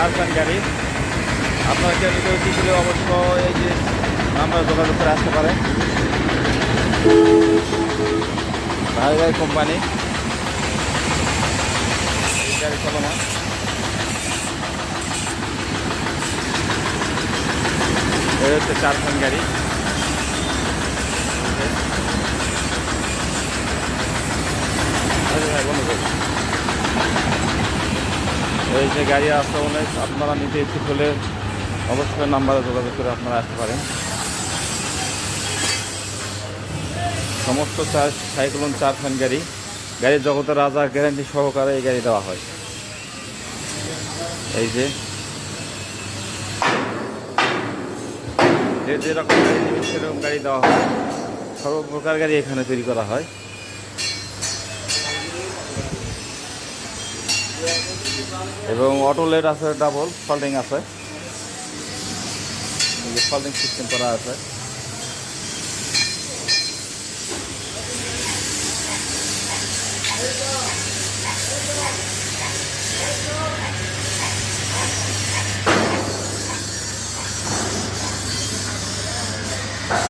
চার গাড়ি। আপনারা কেউ কেউ কিছু অবশ্য এই যে আমরা যোগাযোগ করে আসতে পারে। ভাই ভাই কোম্পানি গাড়ি চলমান। এই হচ্ছে চার গাড়ি। ভাই বন্ধু এই যে গাড়ি আছে অনেক, আপনারা নিতে ইচ্ছুক হলে অবশ্যই নাম্বারে যোগাযোগ করে আপনারা আসতে পারেন। সমস্ত সাইক্লোন চার গাড়ি, গাড়ির জগতের রাজা গ্যারান্টি সহকারে এই গাড়ি দেওয়া হয়। এই যে যেরকম গাড়ি নেবেন সেরকম গাড়ি দেওয়া হয়। সর্বপ্রকার গাড়ি এখানে তৈরি করা হয়। এবং অটো লেট আছে, ডাবল ফল্ডিং আছে, ফল্ডিং সিস্টেম করা আছে।